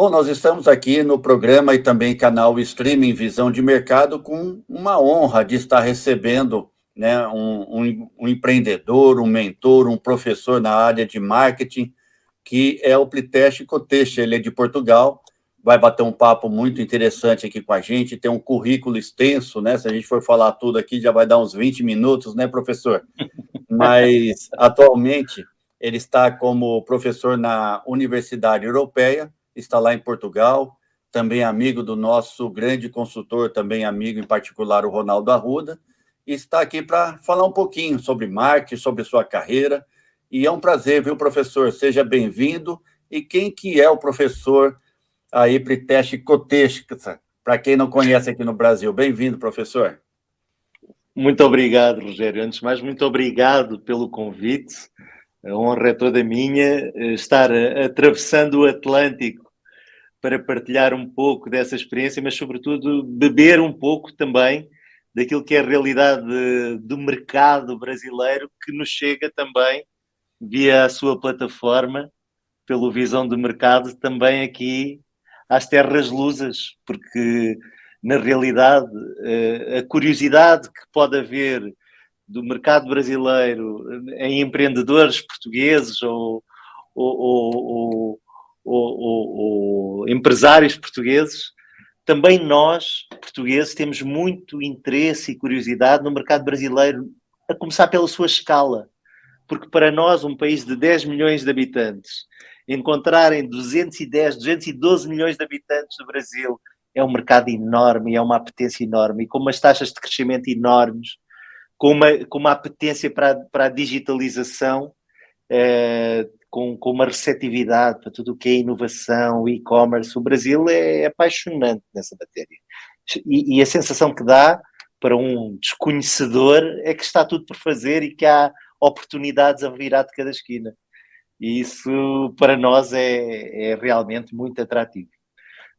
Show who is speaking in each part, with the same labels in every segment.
Speaker 1: Bom, nós estamos aqui no programa e também canal Streaming Visão de Mercado com uma honra de estar recebendo, né, um empreendedor, um mentor, um professor na área de marketing, que é o Pritesh Kotesh. Ele é de Portugal, vai bater um papo muito interessante aqui com a gente, tem um currículo extenso, né? Se a gente for falar tudo aqui, já vai dar uns 20 minutos, né, professor? Mas, atualmente, ele está como professor na Universidade Europeia, está lá em Portugal, também amigo do nosso grande consultor, também amigo em particular, o Ronaldo Arruda, e está aqui para falar um pouquinho sobre marketing, sobre sua carreira, e é um prazer, viu, professor? Seja bem-vindo. E quem que é o professor aí, Pritesh Kotesh, para quem não conhece aqui no Brasil? Bem-vindo, professor.
Speaker 2: Muito obrigado, Rogério. Antes de mais, muito obrigado pelo convite. A honra é toda minha estar atravessando o Atlântico para partilhar um pouco dessa experiência, mas, sobretudo, beber um pouco também daquilo que é a realidade do mercado brasileiro, que nos chega também via a sua plataforma, pelo Visão do Mercado, também aqui às terras lusas, porque, na realidade, a curiosidade que pode haver do mercado brasileiro em empreendedores portugueses ou empresários portugueses, também nós, portugueses, temos muito interesse e curiosidade no mercado brasileiro, a começar pela sua escala. Porque para nós, um país de 10 milhões de habitantes, encontrarem 210, 212 milhões de habitantes no Brasil, é um mercado enorme, é uma apetência enorme, e com umas taxas de crescimento enormes, com uma apetência para a digitalização, com uma receptividade para tudo o que é inovação, e-commerce. O Brasil é apaixonante nessa matéria. E a sensação que dá para um desconhecedor é que está tudo por fazer e que há oportunidades a virar de cada esquina. E isso, para nós, é realmente muito atrativo.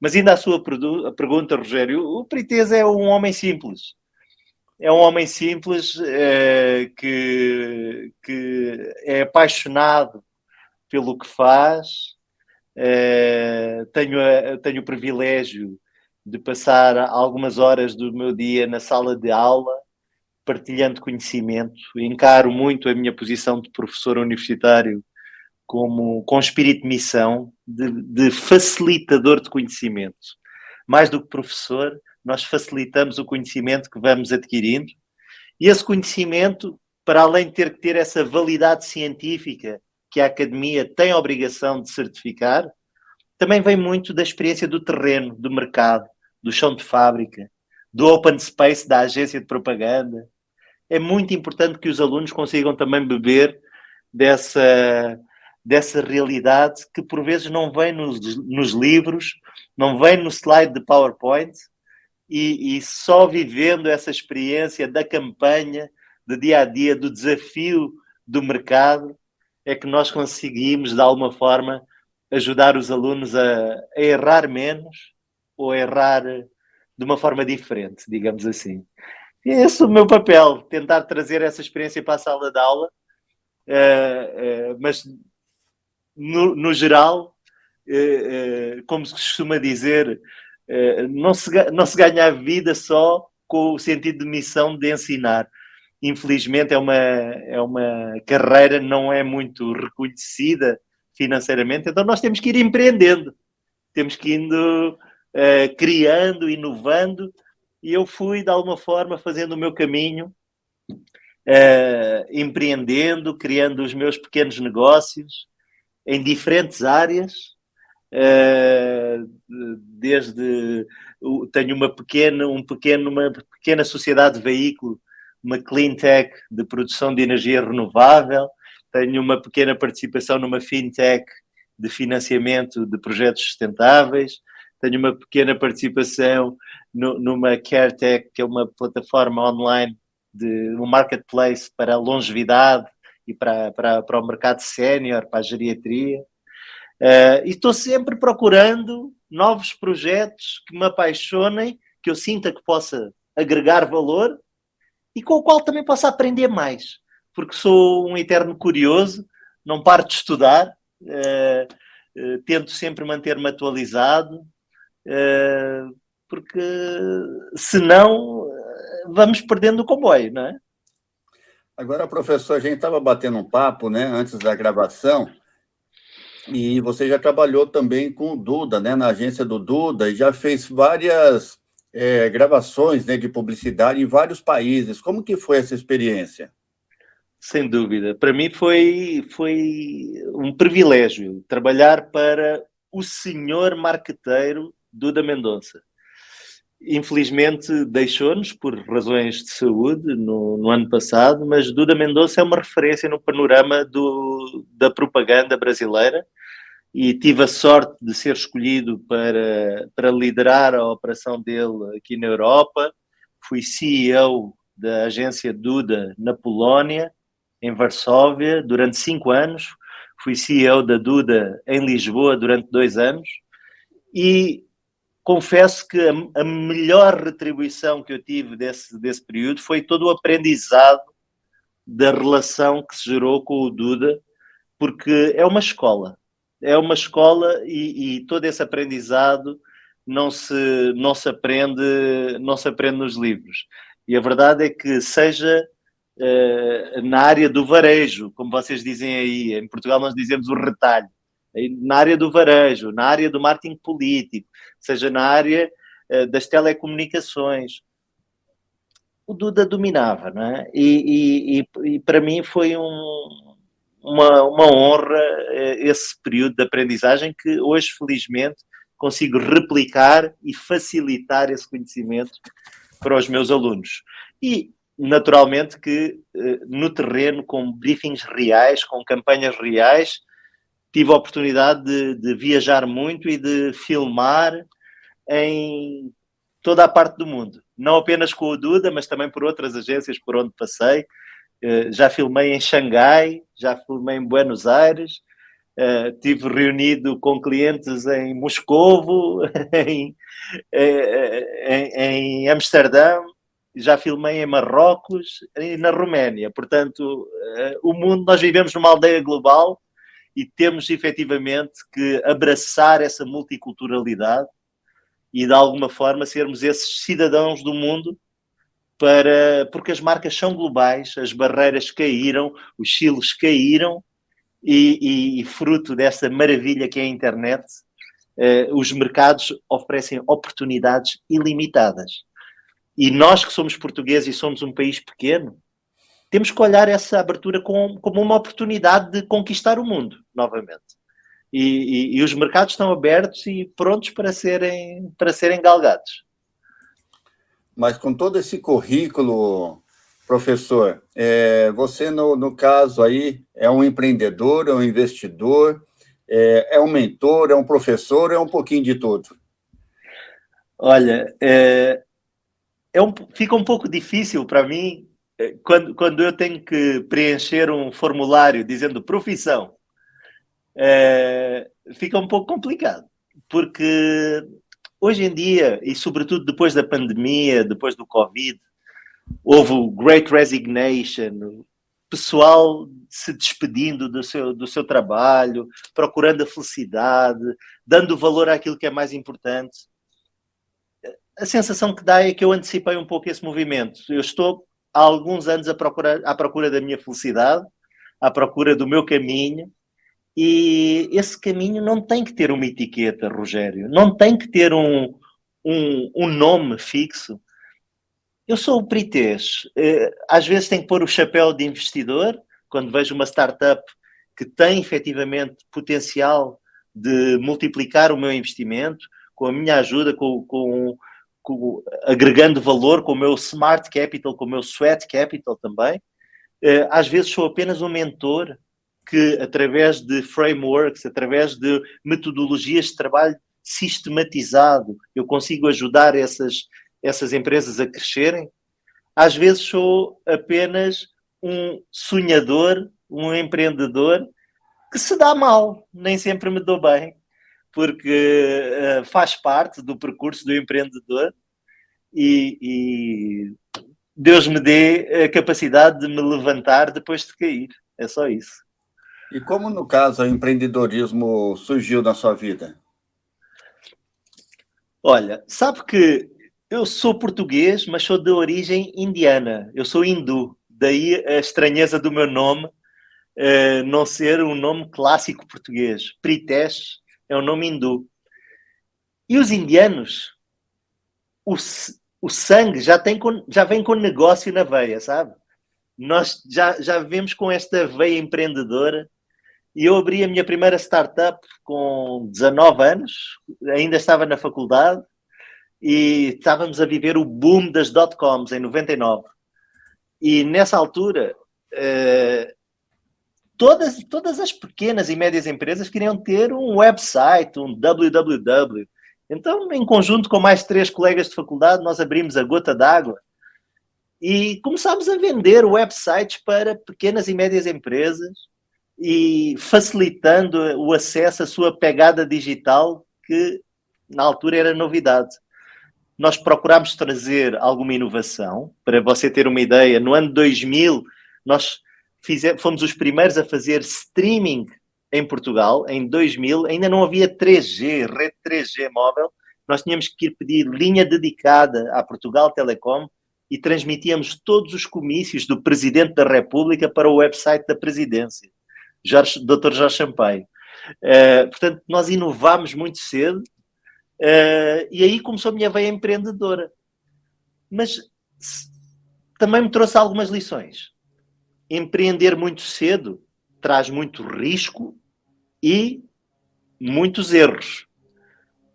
Speaker 2: Mas ainda a sua pergunta, Rogério, o Pritesh é um homem simples. É um homem simples que é apaixonado pelo que faz. Tenho o privilégio de passar algumas horas do meu dia na sala de aula, partilhando conhecimento. Encaro muito a minha posição de professor universitário com espírito de missão, de facilitador de conhecimento. Mais do que professor, nós facilitamos o conhecimento que vamos adquirindo, e esse conhecimento, para além de ter que ter essa validade científica que a academia tem a obrigação de certificar, também vem muito da experiência do terreno, do mercado, do chão de fábrica, do open space da agência de propaganda. É muito importante que os alunos consigam também beber dessa realidade que por vezes não vem nos livros, não vem no slide de PowerPoint, e só vivendo essa experiência da campanha, do dia a dia, do desafio do mercado, é que nós conseguimos, de alguma forma, ajudar os alunos a errar menos ou a errar de uma forma diferente, digamos assim. E esse é o meu papel, tentar trazer essa experiência para a sala de aula, mas no geral, como se costuma dizer, não se ganha a vida só com o sentido de missão de ensinar. Infelizmente é uma carreira que não é muito reconhecida financeiramente, então nós temos que ir empreendendo, temos que ir indo, criando, inovando, e eu fui de alguma forma fazendo o meu caminho, empreendendo, criando os meus pequenos negócios em diferentes áreas, desde tenho uma pequena sociedade de veículo, uma clean tech de produção de energia renovável, tenho uma pequena participação numa fintech de financiamento de projetos sustentáveis, tenho uma pequena participação numa CareTech, que é uma plataforma online de um marketplace para a longevidade e para o mercado sénior, para a geriatria. E estou sempre procurando novos projetos que me apaixonem, que eu sinta que possa agregar valor e com o qual também possa aprender mais, porque sou um eterno curioso, não paro de estudar, tento sempre manter-me atualizado, porque senão vamos perdendo o comboio, não é?
Speaker 1: Agora, professor, a gente estava batendo um papo, né, antes da gravação, e você já trabalhou também com o Duda, né, na agência do Duda, e já fez várias gravações, né, de publicidade em vários países. Como que foi essa experiência?
Speaker 2: Sem dúvida. Para mim foi um privilégio trabalhar para o senhor marqueteiro Duda Mendonça. Infelizmente deixou-nos por razões de saúde no ano passado, mas Duda Mendonça é uma referência no panorama da propaganda brasileira e tive a sorte de ser escolhido para liderar a operação dele aqui na Europa. Fui CEO da agência Duda na Polónia, em Varsóvia, durante 5 anos. Fui CEO da Duda em Lisboa durante 2 anos. E confesso que a melhor retribuição que eu tive desse período foi todo o aprendizado da relação que se gerou com o Duda, porque é uma escola. É uma escola e todo esse aprendizado não se aprende nos livros. E a verdade é que seja na área do varejo, como vocês dizem aí, em Portugal nós dizemos o retalho, na área do varejo, na área do marketing político, seja na área das telecomunicações, o Duda dominava, não é? E para mim foi uma honra esse período de aprendizagem que hoje, felizmente, consigo replicar e facilitar esse conhecimento para os meus alunos. E, naturalmente, que no terreno, com briefings reais, com campanhas reais, tive a oportunidade de viajar muito e de filmar em toda a parte do mundo. Não apenas com o Duda, mas também por outras agências por onde passei. Já filmei em Xangai, já filmei em Buenos Aires, tive reunido com clientes em Moscovo, em Amsterdã, já filmei em Marrocos e na Roménia. Portanto, o mundo, nós vivemos numa aldeia global e temos efetivamente que abraçar essa multiculturalidade e de alguma forma sermos esses cidadãos do mundo porque as marcas são globais, as barreiras caíram, os silos caíram e fruto dessa maravilha que é a internet, os mercados oferecem oportunidades ilimitadas. E nós que somos portugueses e somos um país pequeno, temos que olhar essa abertura como uma oportunidade de conquistar o mundo novamente. E os mercados estão abertos e prontos para serem galgados.
Speaker 1: Mas com todo esse currículo, professor, você, no caso aí, é um empreendedor, é um investidor, é um mentor, é um professor, é um pouquinho de tudo?
Speaker 2: Olha, fica um pouco difícil para mim quando eu tenho que preencher um formulário dizendo profissão. Fica um pouco complicado, porque hoje em dia, e sobretudo depois da pandemia, depois do Covid, houve o Great Resignation, pessoal se despedindo do seu trabalho, procurando a felicidade, dando valor àquilo que é mais importante. A sensação que dá é que eu antecipei um pouco esse movimento. Eu estou há alguns anos à procura da minha felicidade, à procura do meu caminho, e esse caminho não tem que ter uma etiqueta, Rogério, não tem que ter um nome fixo. Eu sou o Prités. Às vezes tenho que pôr o chapéu de investidor, quando vejo uma startup que tem efetivamente potencial de multiplicar o meu investimento, com a minha ajuda, agregando valor com o meu smart capital, com o meu sweat capital também. Às vezes sou apenas um mentor que, através de frameworks, através de metodologias de trabalho sistematizado, eu consigo ajudar essas empresas a crescerem. Às vezes sou apenas um sonhador, um empreendedor que se dá mal, nem sempre me dou bem, porque faz parte do percurso do empreendedor e Deus me dê a capacidade de me levantar depois de cair. É só isso.
Speaker 1: E como, no caso, o empreendedorismo surgiu na sua vida?
Speaker 2: Olha, sabe que eu sou português, mas sou de origem indiana. Eu sou hindu. Daí a estranheza do meu nome não ser um nome clássico português. Pritesh é um nome hindu. E os indianos, o, o sangue já vem com negócio na veia, sabe? Nós já vemos com esta veia empreendedora. E eu abri a minha primeira startup com 19 anos, ainda estava na faculdade, e estávamos a viver o boom das dot-coms em 99. E nessa altura, todas as pequenas e médias empresas queriam ter um website, um www. Então, em conjunto com mais 3 colegas de faculdade, nós abrimos a Gota d'Água e começámos a vender websites para pequenas e médias empresas e facilitando o acesso à sua pegada digital, que na altura era novidade. Nós procurámos trazer alguma inovação. Para você ter uma ideia, no ano 2000, nós fomos os primeiros a fazer streaming em Portugal. Em 2000, ainda não havia 3G, rede 3G móvel. Nós tínhamos que ir pedir linha dedicada à Portugal Telecom e transmitíamos todos os comícios do Presidente da República para o website da Presidência, Dr. Jorge Sampaio. Portanto, nós inovámos muito cedo. E aí começou a minha veia empreendedora. Mas também me trouxe algumas lições. Empreender muito cedo traz muito risco e muitos erros.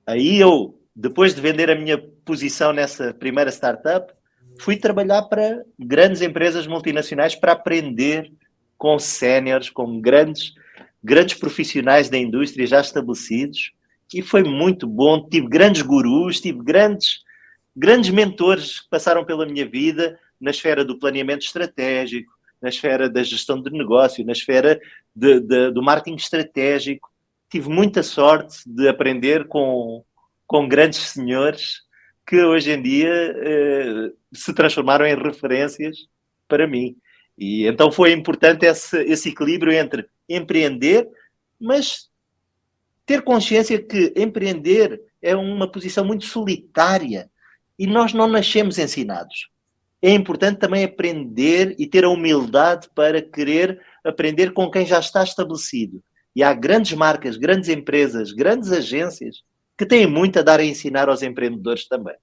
Speaker 2: Aí eu, depois de vender a minha posição nessa primeira startup, fui trabalhar para grandes empresas multinacionais para aprender com séniores, com grandes profissionais da indústria já estabelecidos. E foi muito bom. Tive grandes gurus, tive grandes mentores que passaram pela minha vida na esfera do planeamento estratégico, na esfera da gestão de negócio, na esfera do marketing estratégico. Tive muita sorte de aprender com grandes senhores que hoje em dia se transformaram em referências para mim. E então foi importante esse equilíbrio entre empreender, mas ter consciência que empreender é uma posição muito solitária e nós não nascemos ensinados. É importante também aprender e ter a humildade para querer aprender com quem já está estabelecido. E há grandes marcas, grandes empresas, grandes agências que têm muito a dar a ensinar aos empreendedores também.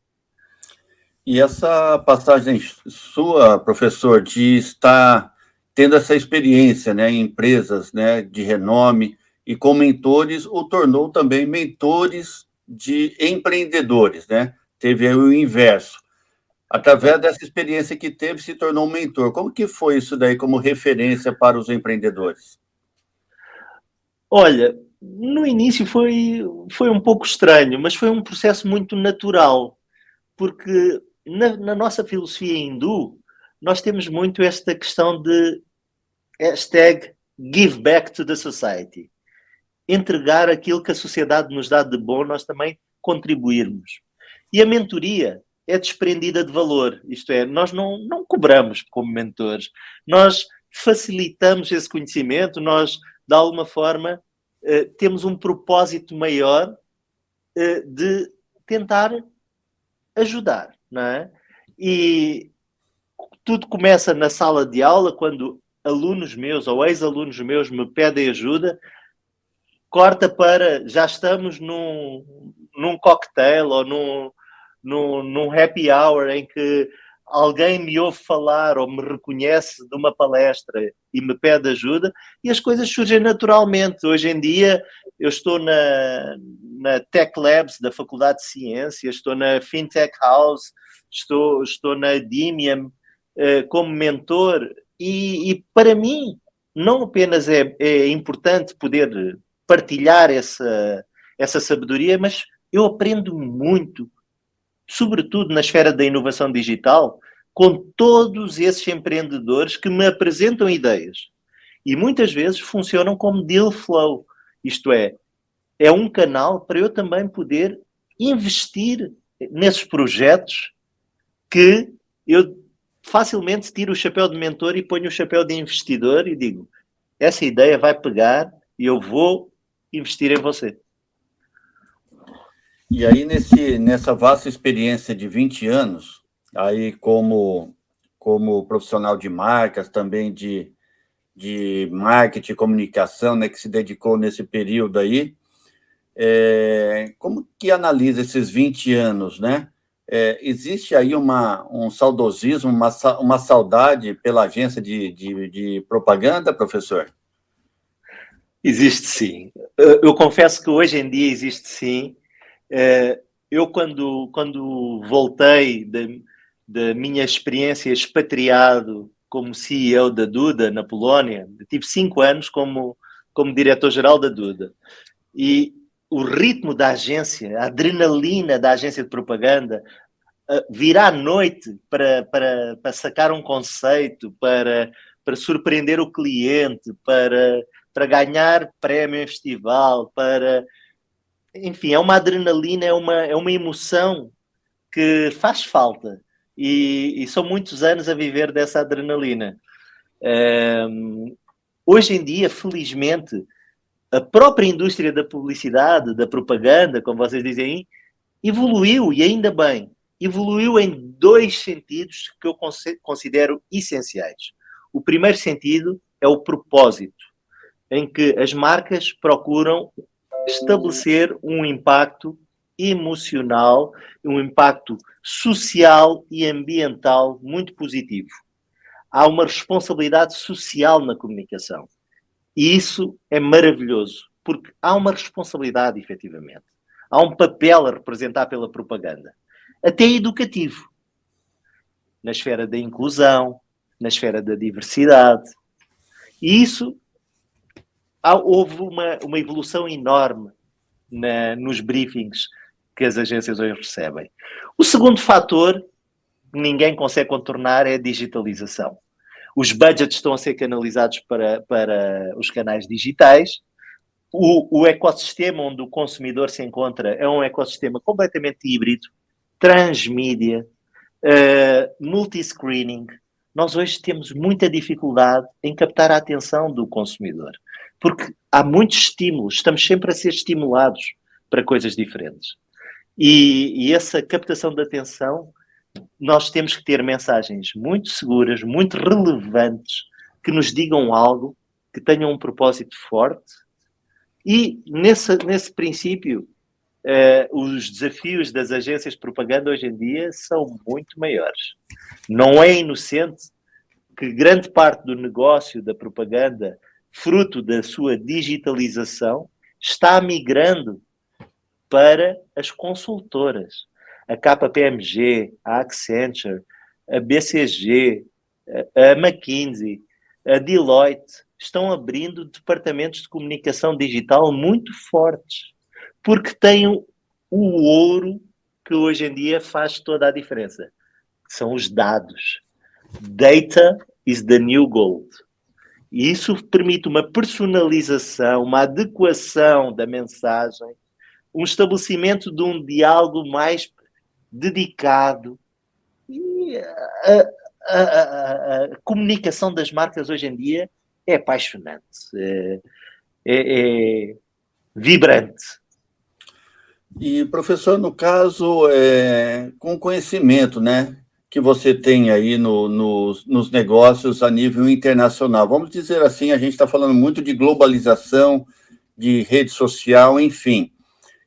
Speaker 1: E essa passagem sua, professor, de estar tendo essa experiência, né, em empresas, né, de renome e com mentores, o tornou também mentores de empreendedores, né? Teve aí o inverso. Através dessa experiência que teve, se tornou um mentor. Como que foi isso daí como referência para os empreendedores?
Speaker 2: Olha, no início foi um pouco estranho, mas foi um processo muito natural, porque na nossa filosofia hindu, nós temos muito esta questão de #give back to the society. Entregar aquilo que a sociedade nos dá de bom, nós também contribuirmos. E a mentoria é desprendida de valor, isto é, nós não cobramos como mentores, nós facilitamos esse conhecimento, nós, de alguma forma, temos um propósito maior de tentar ajudar, não é? E tudo começa na sala de aula, quando alunos meus ou ex-alunos meus me pedem ajuda, corta para já estamos num cocktail ou num happy hour em que alguém me ouve falar ou me reconhece de uma palestra e me pede ajuda, e as coisas surgem naturalmente. Hoje em dia eu estou na Tech Labs da Faculdade de Ciências, estou na Fintech House, estou na Dimium como mentor, e para mim não apenas é importante poder partilhar essa sabedoria, mas eu aprendo muito, sobretudo na esfera da inovação digital, com todos esses empreendedores que me apresentam ideias. E muitas vezes funcionam como deal flow, isto é um canal para eu também poder investir nesses projetos que eu facilmente tiro o chapéu de mentor e ponho o chapéu de investidor e digo, essa ideia vai pegar e eu vou investir em você.
Speaker 1: E aí, nessa vasta experiência de 20 anos, aí como profissional de marcas, também de marketing e comunicação, né, que se dedicou nesse período aí, como que analisa esses 20 anos, né? Existe aí um saudosismo, uma saudade pela agência de propaganda, professor?
Speaker 2: Existe sim. Eu confesso que hoje em dia existe sim. Eu, quando voltei da minha experiência expatriado como CEO da Duda, na Polónia, tive 5 anos como diretor-geral da Duda. E o ritmo da agência, a adrenalina da agência de propaganda, vir à noite para sacar um conceito, para surpreender o cliente, para ganhar prémio em festival, enfim, é uma adrenalina, é uma emoção que faz falta. E são muitos anos a viver dessa adrenalina. Hoje em dia, felizmente, a própria indústria da publicidade, da propaganda, como vocês dizem aí, evoluiu, e ainda bem. Evoluiu em 2 sentidos que eu considero essenciais. O primeiro sentido é o propósito, em que as marcas procuram estabelecer um impacto emocional, um impacto social e ambiental muito positivo. Há uma responsabilidade social na comunicação. E isso é maravilhoso, porque há uma responsabilidade, efetivamente. Há um papel a representar pela propaganda, até educativo, na esfera da inclusão, na esfera da diversidade. E isso, houve uma evolução enorme nos briefings que as agências hoje recebem. O segundo fator que ninguém consegue contornar é a digitalização. Os budgets estão a ser canalizados para os canais digitais. O ecossistema onde o consumidor se encontra é um ecossistema completamente híbrido, transmídia, multiscreening. Nós hoje temos muita dificuldade em captar a atenção do consumidor, porque há muitos estímulos, estamos sempre a ser estimulados para coisas diferentes. E essa captação de atenção, nós temos que ter mensagens muito seguras, muito relevantes, que nos digam algo, que tenham um propósito forte. E nesse princípio, os desafios das agências de propaganda hoje em dia são muito maiores. Não é inocente que grande parte do negócio da propaganda, fruto da sua digitalização, está migrando para as consultoras. A KPMG, a Accenture, a BCG, a McKinsey, a Deloitte estão abrindo departamentos de comunicação digital muito fortes, porque têm o ouro que hoje em dia faz toda a diferença, que são os dados. Data is the new gold. E isso permite uma personalização, uma adequação da mensagem, um estabelecimento de um diálogo mais dedicado. E a comunicação das marcas hoje em dia é apaixonante, é vibrante.
Speaker 1: E, professor, no caso, com o conhecimento, né, que você tem aí nos negócios a nível internacional, vamos dizer assim, a gente está falando muito de globalização, de rede social, enfim.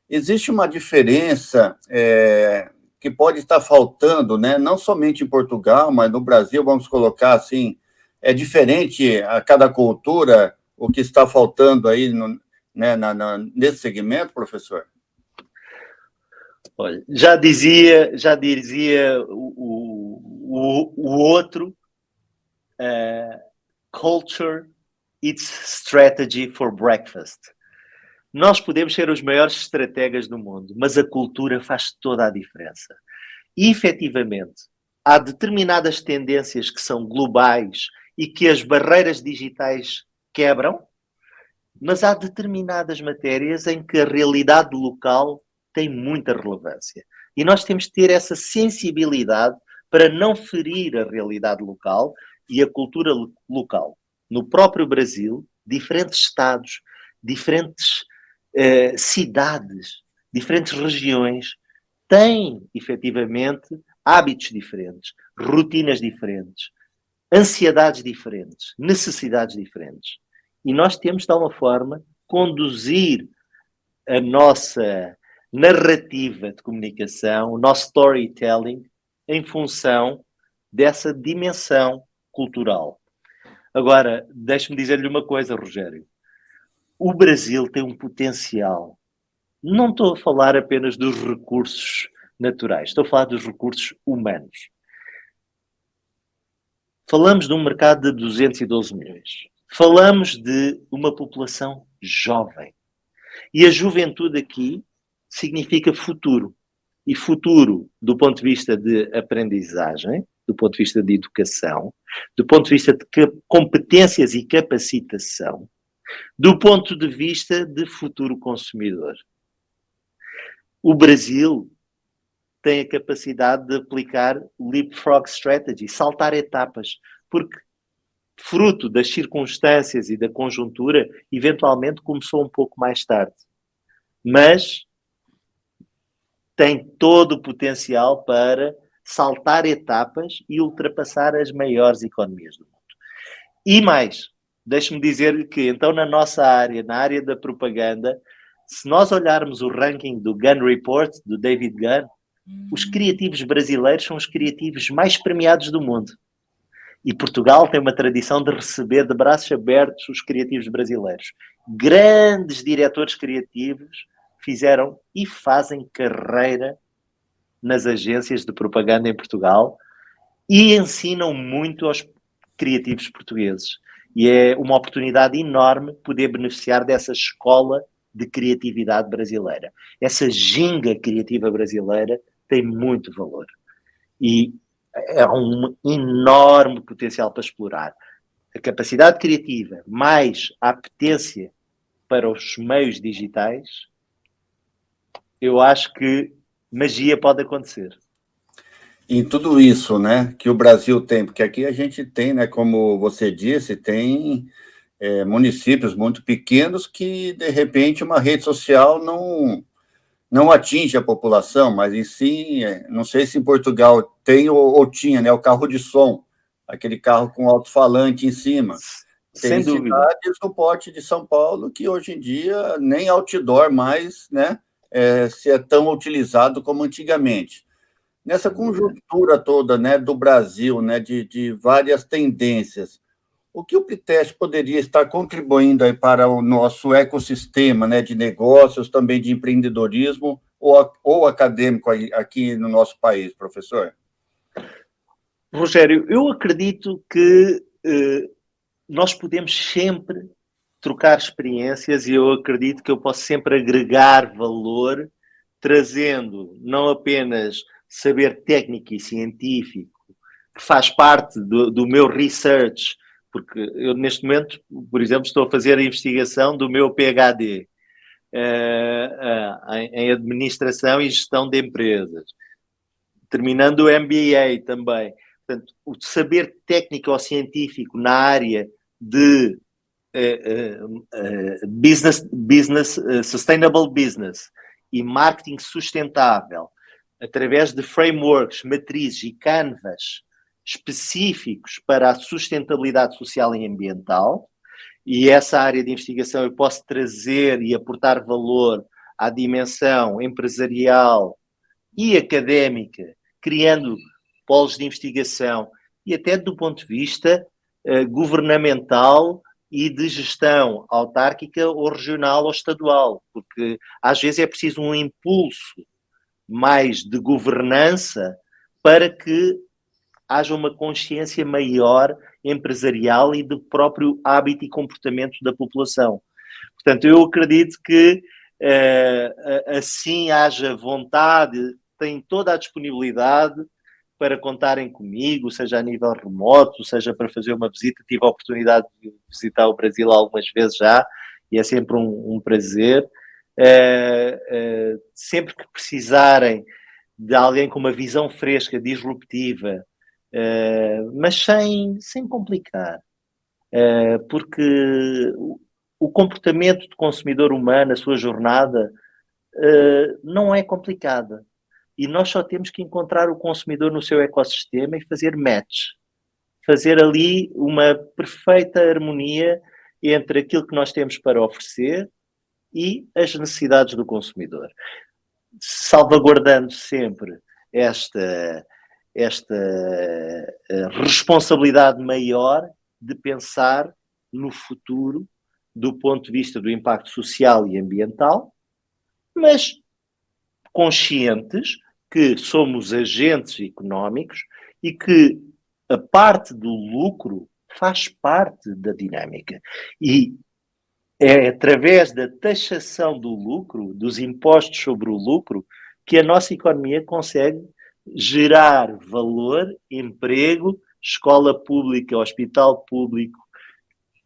Speaker 1: Existe uma diferença que pode estar faltando, né, não somente em Portugal, mas no Brasil, vamos colocar assim, é diferente a cada cultura o que está faltando aí nesse segmento, professor?
Speaker 2: Olha, já dizia o outro, culture, it's strategy for breakfast. Nós podemos ser os maiores estrategas do mundo, mas a cultura faz toda a diferença. E, efetivamente, há determinadas tendências que são globais e que as barreiras digitais quebram, mas há determinadas matérias em que a realidade local tem muita relevância. E nós temos de ter essa sensibilidade para não ferir a realidade local e a cultura local. No próprio Brasil, diferentes estados, diferentes cidades, diferentes regiões têm, efetivamente, hábitos diferentes, rotinas diferentes, ansiedades diferentes, necessidades diferentes. E nós temos, de alguma forma, conduzir a nossa narrativa de comunicação, o nosso storytelling, em função dessa dimensão cultural. Agora, deixe-me dizer-lhe uma coisa, Rogério. O Brasil tem um potencial. Não estou a falar apenas dos recursos naturais, estou a falar dos recursos humanos. Falamos de um mercado de 212 milhões. Falamos de uma população jovem. E a juventude aqui significa futuro. E futuro do ponto de vista de aprendizagem, do ponto de vista de educação, do ponto de vista de competências e capacitação, do ponto de vista de futuro consumidor. O Brasil tem a capacidade de aplicar leapfrog strategy, saltar etapas, porque fruto das circunstâncias e da conjuntura, eventualmente começou um pouco mais tarde. Mas tem todo o potencial para saltar etapas e ultrapassar as maiores economias do mundo. E mais, deixe-me dizer-lhe que, então, na nossa área, na área da propaganda, se nós olharmos o ranking do Gunn Report, do David Gunn, os criativos brasileiros são os criativos mais premiados do mundo. E Portugal tem uma tradição de receber de braços abertos os criativos brasileiros. Grandes diretores criativos fizeram e fazem carreira nas agências de propaganda em Portugal e ensinam muito aos criativos portugueses. E é uma oportunidade enorme poder beneficiar dessa escola de criatividade brasileira. Essa ginga criativa brasileira tem muito valor. E é um enorme potencial para explorar. A capacidade criativa mais a apetência para os meios digitais, eu acho que magia pode acontecer.
Speaker 1: Em tudo isso, né, que o Brasil tem, porque aqui a gente tem, né, como você disse, tem municípios muito pequenos que, de repente, uma rede social não atinge a população, mas em si, não sei se em Portugal tem ou tinha, né, o carro de som, aquele carro com alto-falante em cima. Tem
Speaker 2: Sem dúvida.
Speaker 1: cidades no porte de São Paulo que hoje em dia nem outdoor mais, né, se é tão utilizado como antigamente. Nessa conjuntura toda, né, do Brasil, né, de várias tendências, o que o Piteste poderia estar contribuindo aí para o nosso ecossistema, né, de negócios, também de empreendedorismo ou acadêmico aqui no nosso país, professor?
Speaker 2: Rogério, eu acredito que nós podemos sempre trocar experiências e eu acredito que eu posso sempre agregar valor, trazendo não apenas saber técnico e científico, que faz parte do meu research, porque eu neste momento, por exemplo, estou a fazer a investigação do meu PhD em Administração e Gestão de Empresas, terminando o MBA também. Portanto, o saber técnico ou científico na área de sustainable business e marketing sustentável, através de frameworks, matrizes e canvas específicos para a sustentabilidade social e ambiental, e essa área de investigação eu posso trazer e aportar valor à dimensão empresarial e académica, criando polos de investigação e até do ponto de vista governamental e de gestão autárquica ou regional ou estadual, porque às vezes é preciso um impulso mais de governança para que haja uma consciência maior empresarial e do próprio hábito e comportamento da população. Portanto, eu acredito que assim haja vontade, tem toda a disponibilidade para contarem comigo, seja a nível remoto, seja para fazer uma visita. Tive a oportunidade de visitar o Brasil algumas vezes já, e é sempre um prazer. Sempre que precisarem de alguém com uma visão fresca, disruptiva, mas sem complicar. Porque o comportamento do consumidor humano, a sua jornada, não é complicada. E nós só temos que encontrar o consumidor no seu ecossistema e fazer match. Fazer ali uma perfeita harmonia entre aquilo que nós temos para oferecer e as necessidades do consumidor. Salvaguardando sempre esta responsabilidade maior de pensar no futuro do ponto de vista do impacto social e ambiental, mas conscientes que somos agentes económicos e que a parte do lucro faz parte da dinâmica. E é através da taxação do lucro, dos impostos sobre o lucro, que a nossa economia consegue gerar valor, emprego, escola pública, hospital público.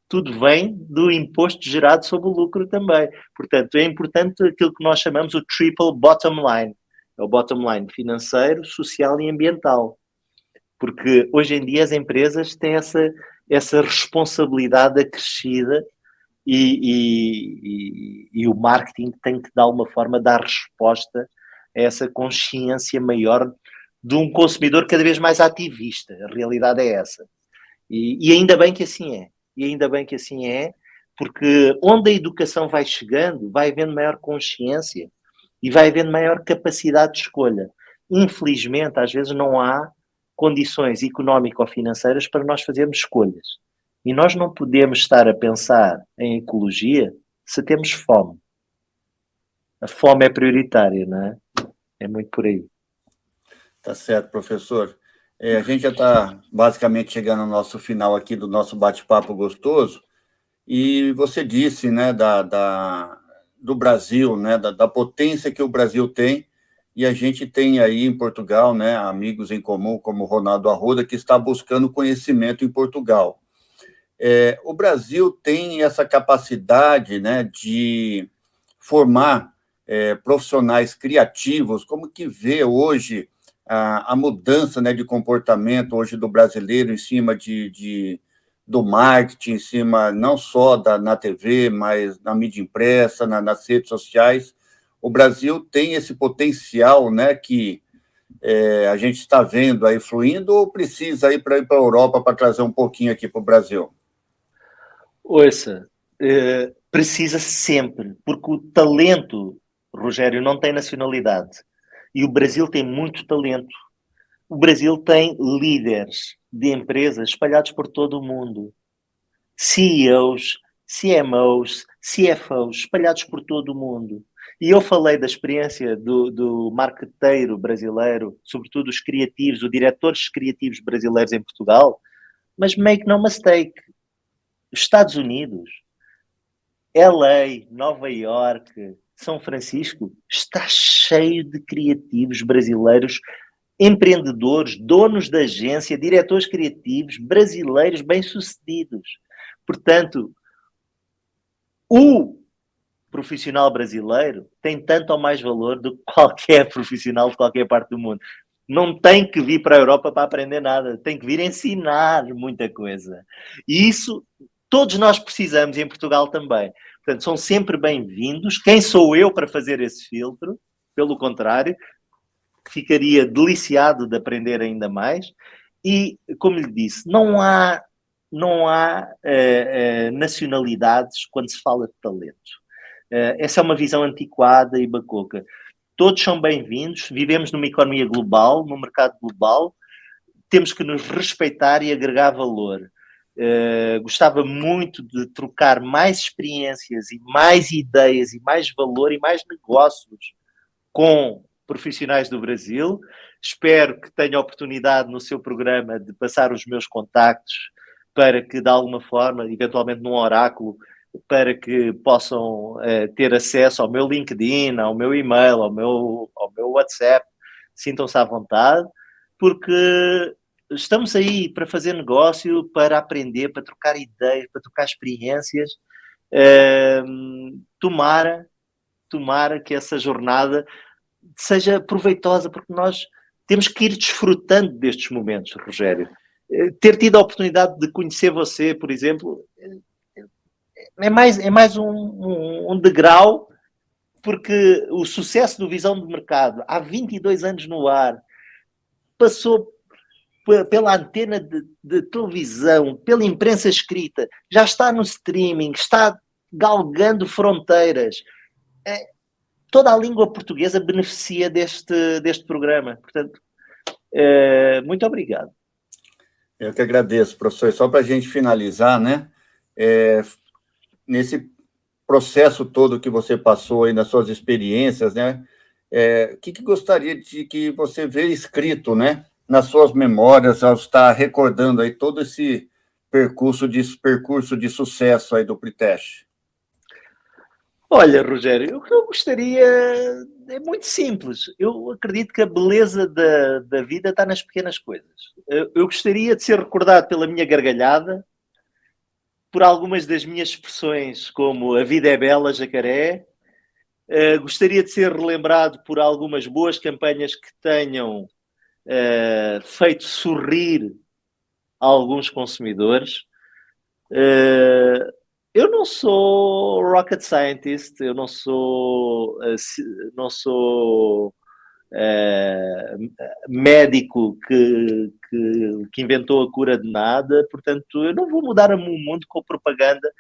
Speaker 2: Tudo vem do imposto gerado sobre o lucro também. Portanto, é importante aquilo que nós chamamos o triple bottom line. É o bottom line financeiro, social e ambiental. Porque hoje em dia as empresas têm essa responsabilidade acrescida e o marketing tem que, de alguma forma, dar resposta a essa consciência maior de um consumidor cada vez mais ativista. A realidade é essa. E ainda bem que assim é. E ainda bem que assim é, porque onde a educação vai chegando, vai havendo maior consciência e vai havendo maior capacidade de escolha. Infelizmente, às vezes não há condições económico-financeiras para nós fazermos escolhas. E nós não podemos estar a pensar em ecologia se temos fome. A fome é prioritária, não é? É muito por aí.
Speaker 1: Tá certo, professor. A gente já está basicamente chegando ao nosso final aqui do nosso bate-papo gostoso, e você disse, né, do Brasil, né, da potência que o Brasil tem, e a gente tem aí em Portugal, né, amigos em comum, como o Ronaldo Arruda, que está buscando conhecimento em Portugal. O Brasil tem essa capacidade, né, de formar profissionais criativos. Como que vê hoje a mudança, né, de comportamento hoje do brasileiro em cima do marketing, em cima não só na TV, mas na mídia impressa, nas redes sociais? O Brasil tem esse potencial, né, que a gente está vendo aí fluindo, ou precisa ir para a Europa para trazer um pouquinho aqui para o Brasil?
Speaker 2: Ouça, precisa sempre, porque o talento, Rogério, não tem nacionalidade. E o Brasil tem muito talento. O Brasil tem líderes de empresas espalhados por todo o mundo. CEOs, CMOs, CFOs espalhados por todo o mundo. E eu falei da experiência do marqueteiro brasileiro, sobretudo os criativos, os diretores criativos brasileiros em Portugal, mas make no mistake, Estados Unidos, LA, Nova York, São Francisco, está cheio de criativos brasileiros, empreendedores, donos de agência, diretores criativos, brasileiros bem-sucedidos. Portanto, o profissional brasileiro tem tanto ou mais valor do que qualquer profissional de qualquer parte do mundo. Não tem que vir para a Europa para aprender nada, tem que vir ensinar muita coisa. E isso todos nós precisamos, e em Portugal também. Portanto, são sempre bem-vindos. Quem sou eu para fazer esse filtro? Pelo contrário, ficaria deliciado de aprender ainda mais. E, como lhe disse, não há nacionalidades quando se fala de talento. Essa é uma visão antiquada e bacoca. Todos são bem-vindos, vivemos numa economia global, num mercado global, temos que nos respeitar e agregar valor. Gostava muito de trocar mais experiências e mais ideias e mais valor e mais negócios com profissionais do Brasil. Espero que tenha a oportunidade no seu programa de passar os meus contactos para que, de alguma forma, eventualmente num oráculo, para que possam ter acesso ao meu LinkedIn, ao meu e-mail, ao meu WhatsApp. Sintam-se à vontade, porque estamos aí para fazer negócio, para aprender, para trocar ideias, para trocar experiências. Tomara que essa jornada seja proveitosa, porque nós temos que ir desfrutando destes momentos, Rogério. ter tido a oportunidade de conhecer você, por exemplo, é mais um degrau, porque o sucesso do Visão de Mercado, há 22 anos no ar, passou pela antena de televisão, pela imprensa escrita, já está no streaming, está galgando fronteiras. Toda a língua portuguesa beneficia deste programa. Portanto, muito obrigado.
Speaker 1: Eu que agradeço, professor. Só para a gente finalizar, né? Nesse processo todo que você passou aí nas suas experiências, né? O que gostaria de que você vê escrito, né? Nas suas memórias, ao estar recordando aí todo esse percurso de sucesso aí do Pritech?
Speaker 2: Olha, Rogério, o que eu gostaria é muito simples. Eu acredito que a beleza da vida está nas pequenas coisas. Eu gostaria de ser recordado pela minha gargalhada, por algumas das minhas expressões, como a vida é bela, jacaré. Gostaria de ser relembrado por algumas boas campanhas que tenham feito sorrir alguns consumidores. Eu não sou rocket scientist, eu não sou médico que inventou a cura de nada, portanto, eu não vou mudar o mundo com propaganda,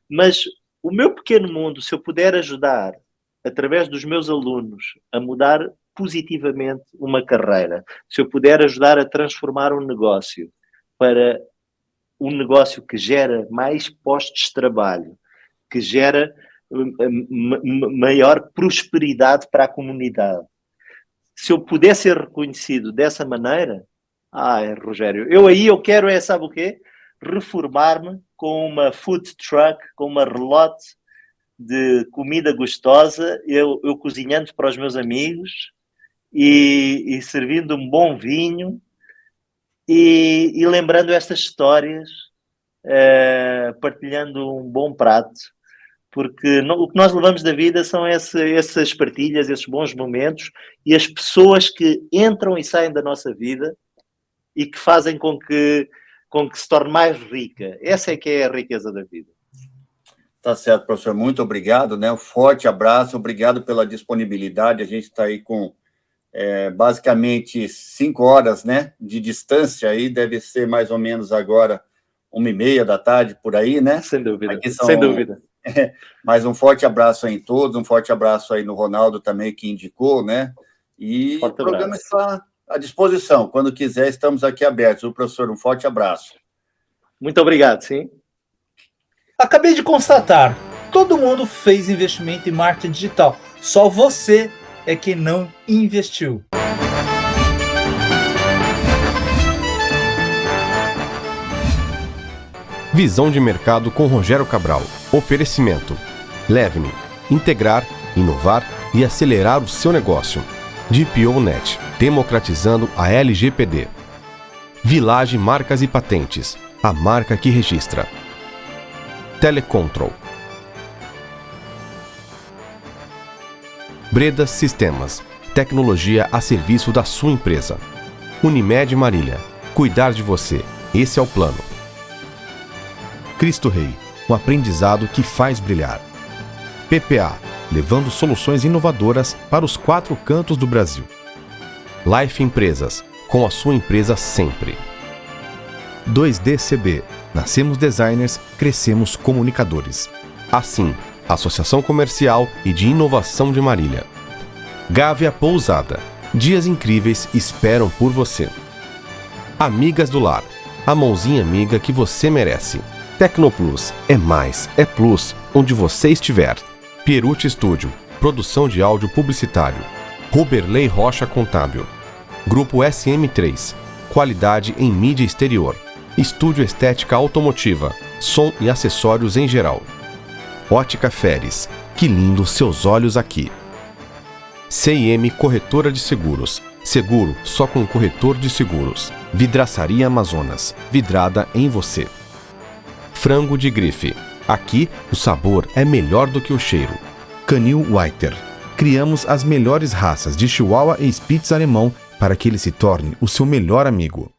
Speaker 2: mas o meu pequeno mundo, se eu puder ajudar, através dos meus alunos, a mudar positivamente uma carreira, se eu puder ajudar a transformar um negócio para um negócio que gera mais postos de trabalho, que gera maior prosperidade para a comunidade. Se eu puder ser reconhecido dessa maneira, Rogério, eu quero sabe o quê? Reformar-me com uma food truck, com uma relote de comida gostosa, eu cozinhando para os meus amigos e servindo um bom vinho e lembrando estas histórias, partilhando um bom prato, porque o que nós levamos da vida são essas partilhas, esses bons momentos e as pessoas que entram e saem da nossa vida e que fazem com que se torne mais rica. Essa é que é a riqueza da vida.
Speaker 1: Tá certo, professor. Muito obrigado, né? Um forte abraço, obrigado pela disponibilidade. A gente está aí com basicamente 5 horas, né, de distância, aí deve ser mais ou menos agora 1h30 da tarde, por aí, né?
Speaker 2: Sem dúvida, sem dúvida.
Speaker 1: Mas um forte abraço aí em todos, um forte abraço aí no Ronaldo também, que indicou, né? E o programa está à disposição. Quando quiser, estamos aqui abertos. O professor, um forte abraço.
Speaker 2: Muito obrigado, sim.
Speaker 3: Acabei de constatar, todo mundo fez investimento em marketing digital, só você é que não investiu.
Speaker 4: Visão de mercado com Rogério Cabral. Oferecimento. Leve-me. Integrar, inovar e acelerar o seu negócio. DPO-Net. Democratizando a LGPD. Village Marcas e Patentes. A marca que registra. Telecontrol. Breda Sistemas. Tecnologia a serviço da sua empresa. Unimed Marília. Cuidar de você. Esse é o plano. Cristo Rei. Um aprendizado que faz brilhar. PPA. Levando soluções inovadoras para os 4 cantos do Brasil. Life Empresas. Com a sua empresa sempre. 2DCB. Nascemos designers, crescemos comunicadores. Assim, Associação Comercial e de Inovação de Marília. Gávea Pousada. Dias incríveis esperam por você. Amigas do Lar. A mãozinha amiga que você merece. Tecnoplus. É mais, é plus, onde você estiver. Pierucci Studio. Produção de áudio publicitário. Roberley Rocha Contábil. Grupo SM3. Qualidade em mídia exterior. Estúdio Estética Automotiva. Som e acessórios em geral. Ótica Feres. Que lindo seus olhos aqui. CIM Corretora de Seguros. Seguro só com corretor de seguros. Vidraçaria Amazonas. Vidrada em você. Frango de grife. Aqui o sabor é melhor do que o cheiro. Canil Whiter. Criamos as melhores raças de Chihuahua e Spitz alemão para que ele se torne o seu melhor amigo.